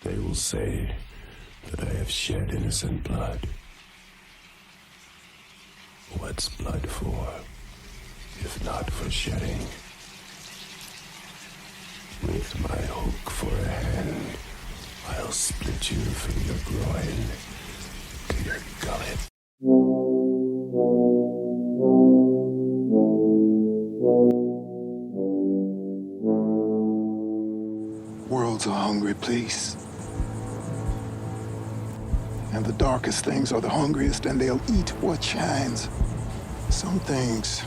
They will say that I have shed innocent blood. What's blood for, if not for shedding? With my hook for a hand, I'll split you from your groin to your gullet. World's a hungry place. And the darkest things are the hungriest, and they'll eat what shines. Some things,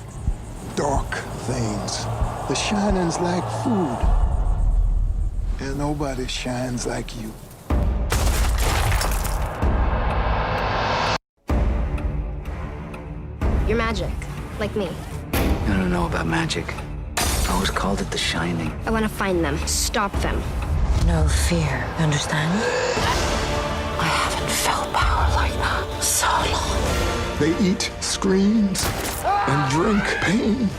dark things, the shining's like food. And nobody shines like you. You're magic, like me. I don't know about magic. I always called it the shining. I want to find them, stop them. No fear, you understand? I haven't felt power like that so long. They eat screams and drink pain.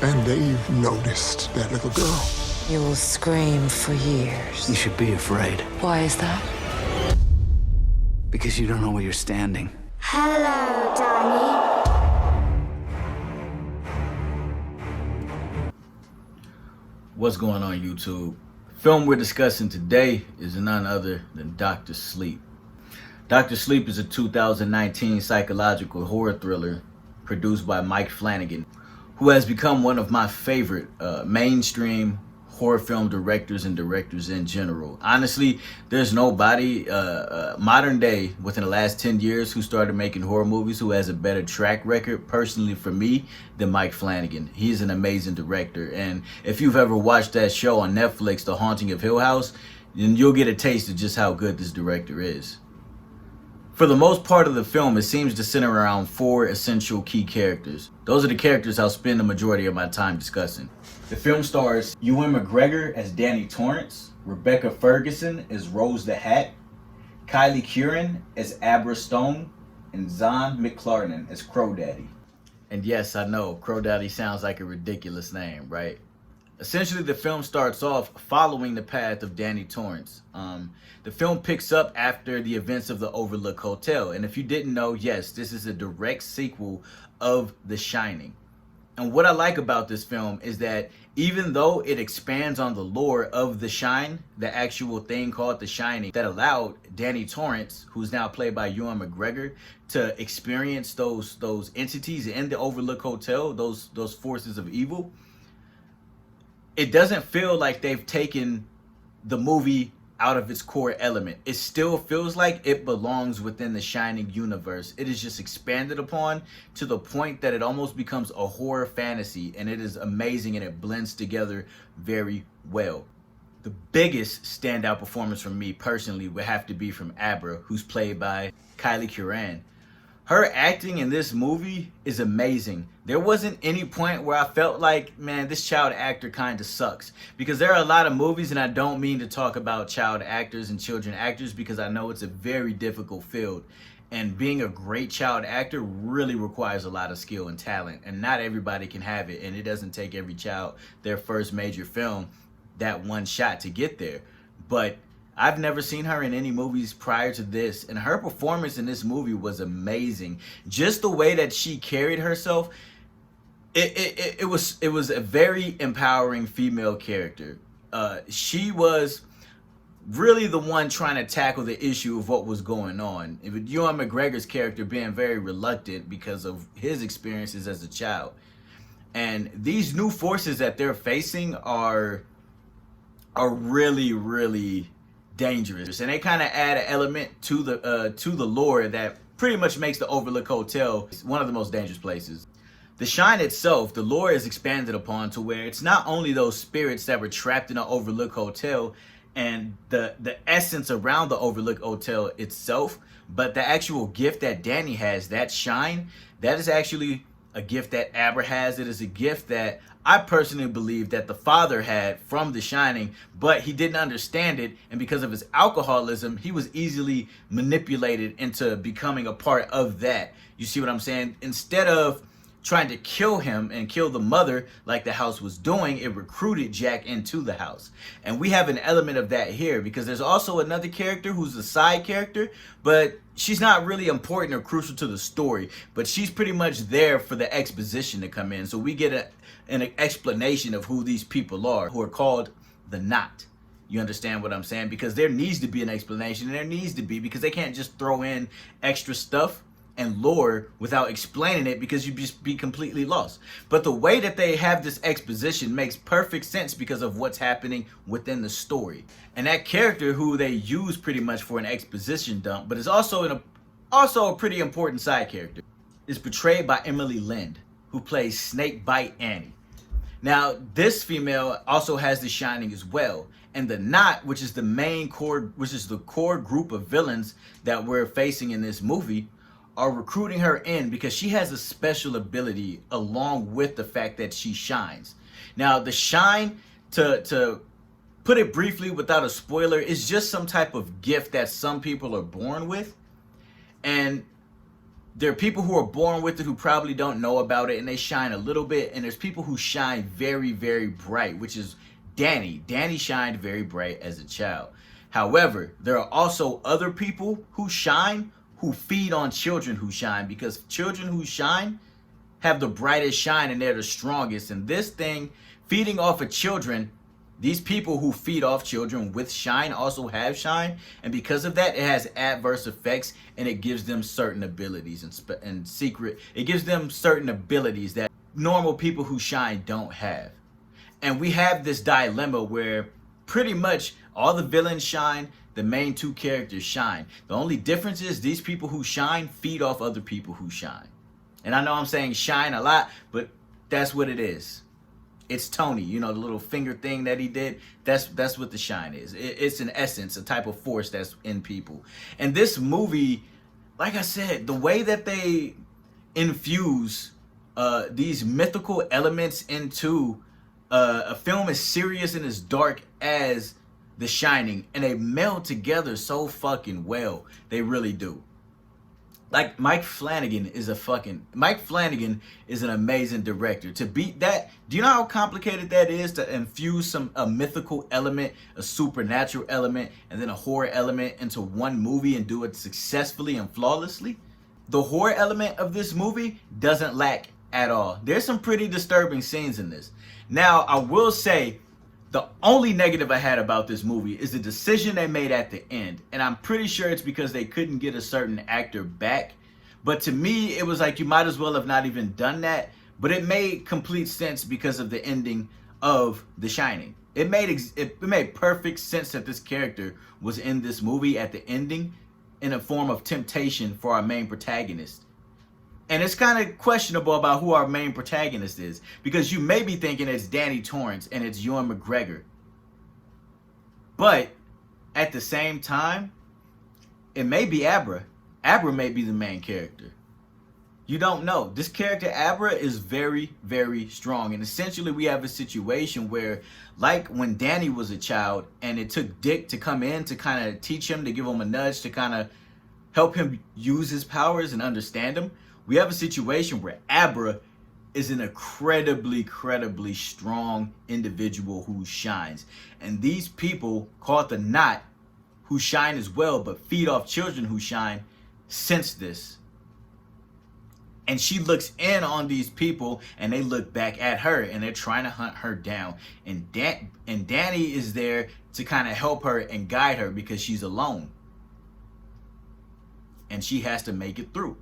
And they've noticed that little girl. You will scream for years. You should be afraid. Why is that? Because you don't know where you're standing. Hello, Donnie. What's going on, YouTube? The film we're discussing today is none other than Dr. Sleep. Dr. Sleep is a 2019 psychological horror thriller produced by Mike Flanagan, who has become one of my favorite mainstream horror film directors and directors in general. Honestly, there's nobody modern day within the last 10 years who started making horror movies who has a better track record, personally for me, than Mike Flanagan. He's an amazing director, and if you've ever watched that show on Netflix, The Haunting of Hill House, then you'll get a taste of just how good this director is. For the most part of the film, it seems to center around four essential key characters. Those are the characters I'll spend the majority of my time discussing. The film stars Ewan McGregor as Danny Torrance, Rebecca Ferguson as Rose the Hat, Kylie Curran as Abra Stone, and Zahn McClarnon as Crow Daddy. And yes, I know, Crow Daddy sounds like a ridiculous name, right? Essentially, the film starts off following the path of Danny Torrance. The film picks up after the events of the Overlook Hotel. And if you didn't know, yes, this is a direct sequel of The Shining. And what I like about this film is that even though it expands on the lore of The Shine, the actual thing called The Shining, that allowed Danny Torrance, who's now played by Ewan McGregor, to experience those entities in the Overlook Hotel, those forces of evil, it doesn't feel like they've taken the movie out of its core element. It still feels like it belongs within the Shining universe. It is just expanded upon to the point that it almost becomes a horror fantasy, and it is amazing and it blends together very well. The biggest standout performance from me personally would have to be from Abra, who's played by Kylie Curran. Her acting in this movie is amazing. There wasn't any point where I felt like, man, this child actor kind of sucks. Because there are a lot of movies, and I don't mean to talk about child actors and children actors because I know it's a very difficult field. And being a great child actor really requires a lot of skill and talent. And not everybody can have it. And it doesn't take every child their first major film that one shot to get there. But I've never seen her in any movies prior to this, and her performance in this movie was amazing. Just the way that she carried herself, it was a very empowering female character. She was really the one trying to tackle the issue of what was going on. With Ewan McGregor's character being very reluctant because of his experiences as a child. And these new forces that they're facing are really, really dangerous, and they kind of add an element to the lore that pretty much makes the Overlook Hotel one of the most dangerous places. The Shine itself, the lore is expanded upon to where it's not only those spirits that were trapped in the Overlook Hotel and the essence around the Overlook Hotel itself, but the actual gift that Danny has, that Shine, that is actually a gift that Abra has. It is a gift that I personally believe that the father had from The Shining, but he didn't understand it, and because of his alcoholism, he was easily manipulated into becoming a part of that. You see what I'm saying? Instead of trying to kill him and kill the mother like the house was doing, it recruited Jack into the house. And we have an element of that here, because there's also another character who's a side character, but she's not really important or crucial to the story, but she's pretty much there for the exposition to come in. So we get an explanation of who these people are, who are called the Knot. You understand what I'm saying? Because there needs to be an explanation, and there needs to be, because they can't just throw in extra stuff and lore without explaining it, because you'd just be completely lost. But the way that they have this exposition makes perfect sense because of what's happening within the story. And that character who they use pretty much for an exposition dump, but is also a pretty important side character, is portrayed by Emily Lind, who plays Snakebite Annie. Now, this female also has The Shining as well. And the Knot, which is the core group of villains that we're facing in this movie, are recruiting her in because she has a special ability along with the fact that she shines. Now, the shine, to put it briefly without a spoiler, is just some type of gift that some people are born with. And there are people who are born with it who probably don't know about it, and they shine a little bit. And there's people who shine very, very bright, which is Danny. Danny shined very bright as a child. However, there are also other people who shine, who feed on children who shine, because children who shine have the brightest shine and they're the strongest. And this thing, feeding off of children, these people who feed off children with shine also have shine, and because of that, it has adverse effects, and it gives them certain abilities it gives them certain abilities that normal people who shine don't have. And we have this dilemma where pretty much all the villains shine, the main two characters shine. The only difference is these people who shine feed off other people who shine. And I know I'm saying shine a lot, but that's what it is. It's Tony, you know, the little finger thing that he did. That's what the shine is. It's an essence, a type of force that's in people. And this movie, like I said, the way that they infuse these mythical elements into a film as serious and as dark as The Shining, and they meld together so fucking well. They really do. Like, Mike Flanagan is an amazing director. To beat that, do you know how complicated that is, to infuse a mythical element, a supernatural element, and then a horror element into one movie and do it successfully and flawlessly? The horror element of this movie doesn't lack at all. There's some pretty disturbing scenes in this. Now, I will say, the only negative I had about this movie is the decision they made at the end. And I'm pretty sure it's because they couldn't get a certain actor back. But to me, it was like, you might as well have not even done that. But it made complete sense because of the ending of The Shining. It made perfect sense that this character was in this movie at the ending in a form of temptation for our main protagonist. And it's kind of questionable about who our main protagonist is, because you may be thinking it's Danny Torrance and it's Ewan McGregor. But at the same time, it may be Abra. Abra may be the main character. You don't know. This character, Abra, is very, very strong. And essentially, we have a situation where, like when Danny was a child and it took Dick to come in to kind of teach him, to give him a nudge, to kind of help him use his powers and understand him, we have a situation where Abra is an incredibly strong individual who shines. And these people, called the Knot, who shine as well, but feed off children who shine, sense this. And she looks in on these people, and they look back at her, and they're trying to hunt her down. And Danny is there to kind of help her and guide her, because she's alone. And she has to make it through.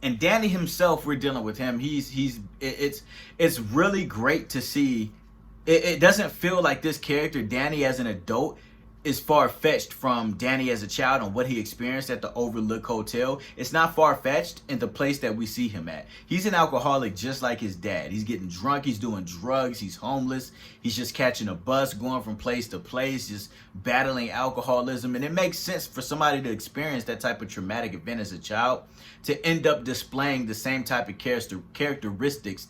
And Danny himself, we're dealing with him. It's really great to see. It doesn't feel like this character, Danny as an adult, is far-fetched from Danny as a child and what he experienced at the Overlook Hotel. It's not far-fetched in the place that we see him at. He's an alcoholic just like his dad. He's getting drunk, he's doing drugs, he's homeless, he's just catching a bus, going from place to place, just battling alcoholism. And it makes sense for somebody to experience that type of traumatic event as a child to end up displaying the same type of characteristics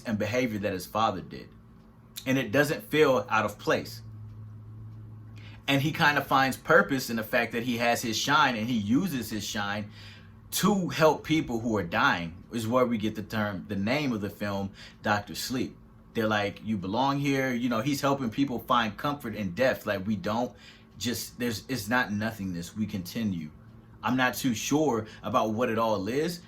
and behavior that his father did. And it doesn't feel out of place. And he kind of finds purpose in the fact that he has his shine, and he uses his shine to help people who are dying, is where we get the name of the film, Dr. Sleep. They're like, you belong here. You know, he's helping people find comfort in death. Like, we don't just, it's not nothingness. We continue. I'm not too sure about what it all is,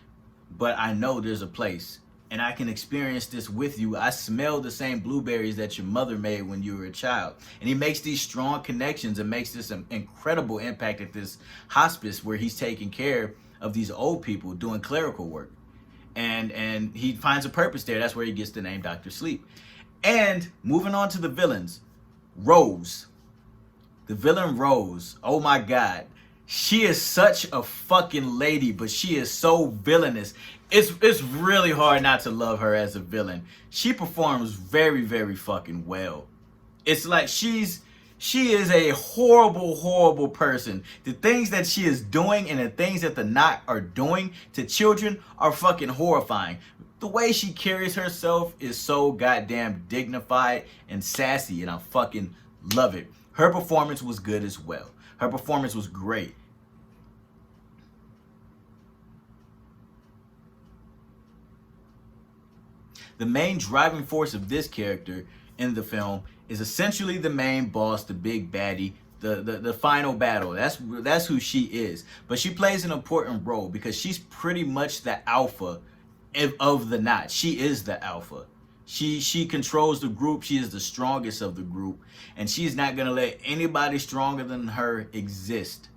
but I know there's a place. And I can experience this with you. I smell the same blueberries that your mother made when you were a child. And he makes these strong connections and makes this an incredible impact at this hospice where he's taking care of these old people doing clerical work. And he finds a purpose there. That's where he gets the name Dr. Sleep. And moving on to the villains, Rose. The villain Rose. Oh my God. She is such a fucking lady, but she is so villainous. It's really hard not to love her as a villain. She performs very, very fucking well. It's like she is a horrible, horrible person. The things that she is doing and the things that the Knot are doing to children are fucking horrifying. The way she carries herself is so goddamn dignified and sassy, and I fucking love it. Her performance was good as well. Her performance was great. The main driving force of this character in the film is essentially the main boss, the big baddie, the final battle. That's who she is. But she plays an important role because she's pretty much the alpha of the Knot. She is the alpha. She controls the group. She is the strongest of the group, and she's not gonna let anybody stronger than her exist.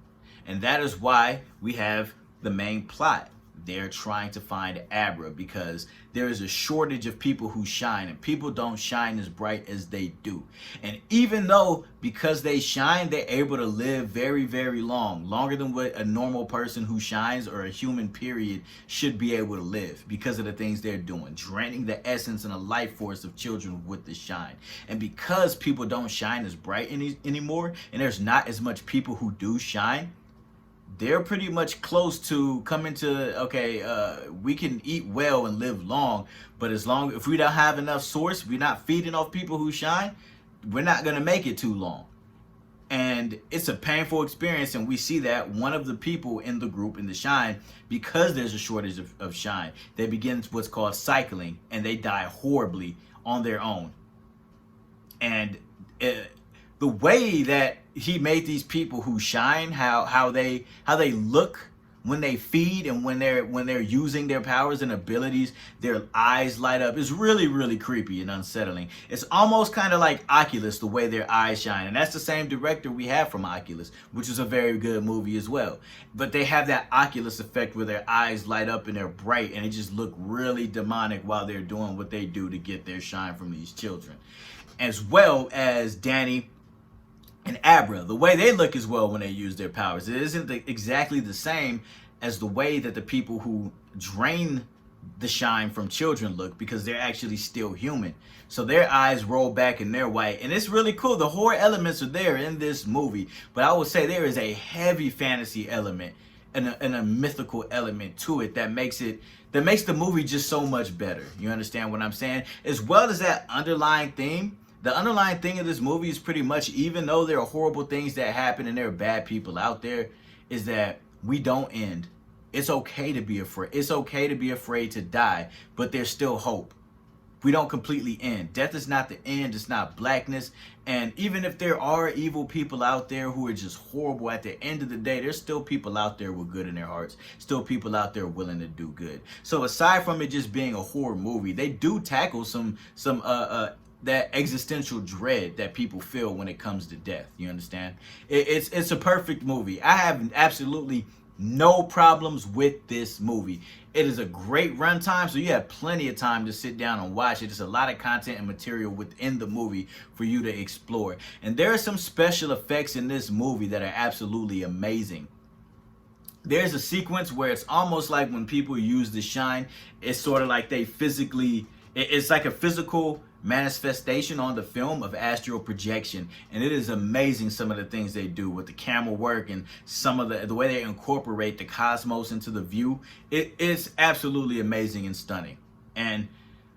And that is why we have the main plot. They're trying to find Abra because there is a shortage of people who shine, and people don't shine as bright as they do. And even though because they shine, they're able to live very, very long, longer than what a normal person who shines or a human period should be able to live because of the things they're doing, draining the essence and the life force of children with the shine. And because people don't shine as bright anymore, and there's not as much people who do shine, they're pretty much close to coming to, okay, we can eat well and live long, but if we don't have enough source, we're not feeding off people who shine, we're not going to make it too long. And it's a painful experience, and we see that one of the people in the group, in the shine, because there's a shortage of shine, they begin what's called cycling, and they die horribly on their own. And the way that he made these people who shine, how they look when they feed and when they're using their powers and abilities, their eyes light up. It's really, really creepy and unsettling. It's almost kind of like Oculus, the way their eyes shine. And that's the same director we have from Oculus, which is a very good movie as well. But they have that Oculus effect where their eyes light up and they're bright, and they just look really demonic while they're doing what they do to get their shine from these children. As well as Danny and Abra, the way they look as well when they use their powers. It isn't exactly the same as the way that the people who drain the shine from children look, because they're actually still human. So their eyes roll back and they're white. And it's really cool. The horror elements are there in this movie. But I would say there is a heavy fantasy element and a mythical element to it that makes the movie just so much better. You understand what I'm saying? As well as that underlying theme. The underlying thing of this movie is pretty much, even though there are horrible things that happen and there are bad people out there, is that we don't end. It's okay to be afraid. It's okay to be afraid to die, but there's still hope. We don't completely end. Death is not the end. It's not blackness. And even if there are evil people out there who are just horrible, at the end of the day, there's still people out there with good in their hearts. Still people out there willing to do good. So aside from it just being a horror movie, they do tackle some that existential dread that people feel when it comes to death. You understand? It's a perfect movie. I have absolutely no problems with this movie. It is a great runtime, so you have plenty of time to sit down and watch it. There's a lot of content and material within the movie for you to explore. And there are some special effects in this movie that are absolutely amazing. There's a sequence where it's almost like when people use the shine, it's sort of like it's like a physical manifestation on the film of astral projection, and it is amazing some of the things they do with the camera work and some of the way they incorporate the cosmos into the view. It is absolutely amazing and stunning. And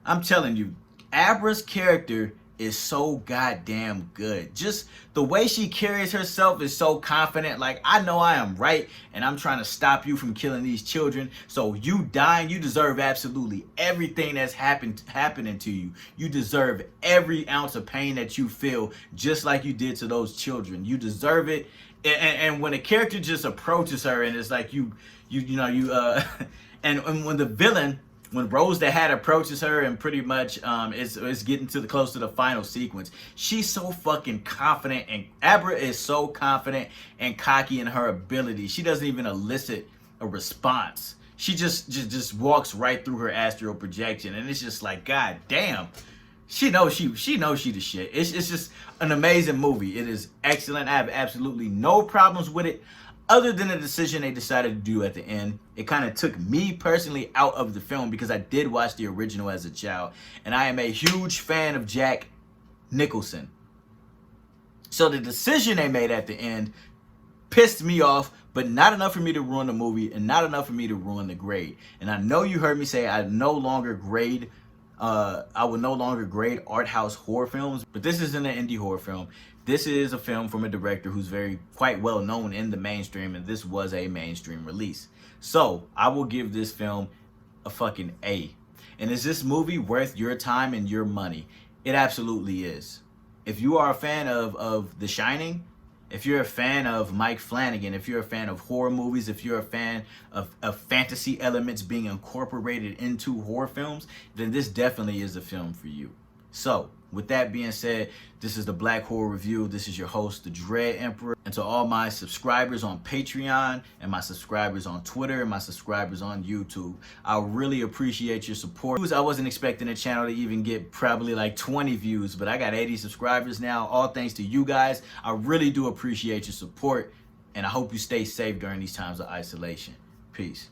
I'm telling you, Abra's character is so goddamn good. Just the way she carries herself is so confident. Like, I know I am right, and I'm trying to stop you from killing these children. So you dying, you deserve absolutely everything that's happening to you. You deserve every ounce of pain that you feel, just like you did to those children. You deserve it. And when a character just approaches her and it's like and when the villain, when Rose the Hat approaches her and pretty much is getting close to the final sequence, she's so fucking confident, and Abra is so confident and cocky in her ability. She doesn't even elicit a response. She just walks right through her astral projection, and it's just like, god damn. She knows she the shit. It's just an amazing movie. It is excellent. I have absolutely no problems with it, other than the decision they decided to do at the end. It kind of took me personally out of the film because I did watch the original as a child, and I am a huge fan of Jack Nicholson. So the decision they made at the end pissed me off, but not enough for me to ruin the movie and not enough for me to ruin the grade. And I know you heard me say I will no longer grade art house horror films, but this isn't an indie horror film. This is a film from a director who's quite well known in the mainstream, and this was a mainstream release. So I will give this film a fucking A. And is this movie worth your time and your money? It absolutely is. If you are a fan of The Shining, if you're a fan of Mike Flanagan, if you're a fan of horror movies, if you're a fan of fantasy elements being incorporated into horror films, then this definitely is a film for you. So, with that being said, this is the Black Horror Review. This is your host, the Dread Emperor. And to all my subscribers on Patreon, and my subscribers on Twitter, and my subscribers on YouTube, I really appreciate your support. I wasn't expecting the channel to even get probably like 20 views, but I got 80 subscribers now, all thanks to you guys. I really do appreciate your support, and I hope you stay safe during these times of isolation. Peace.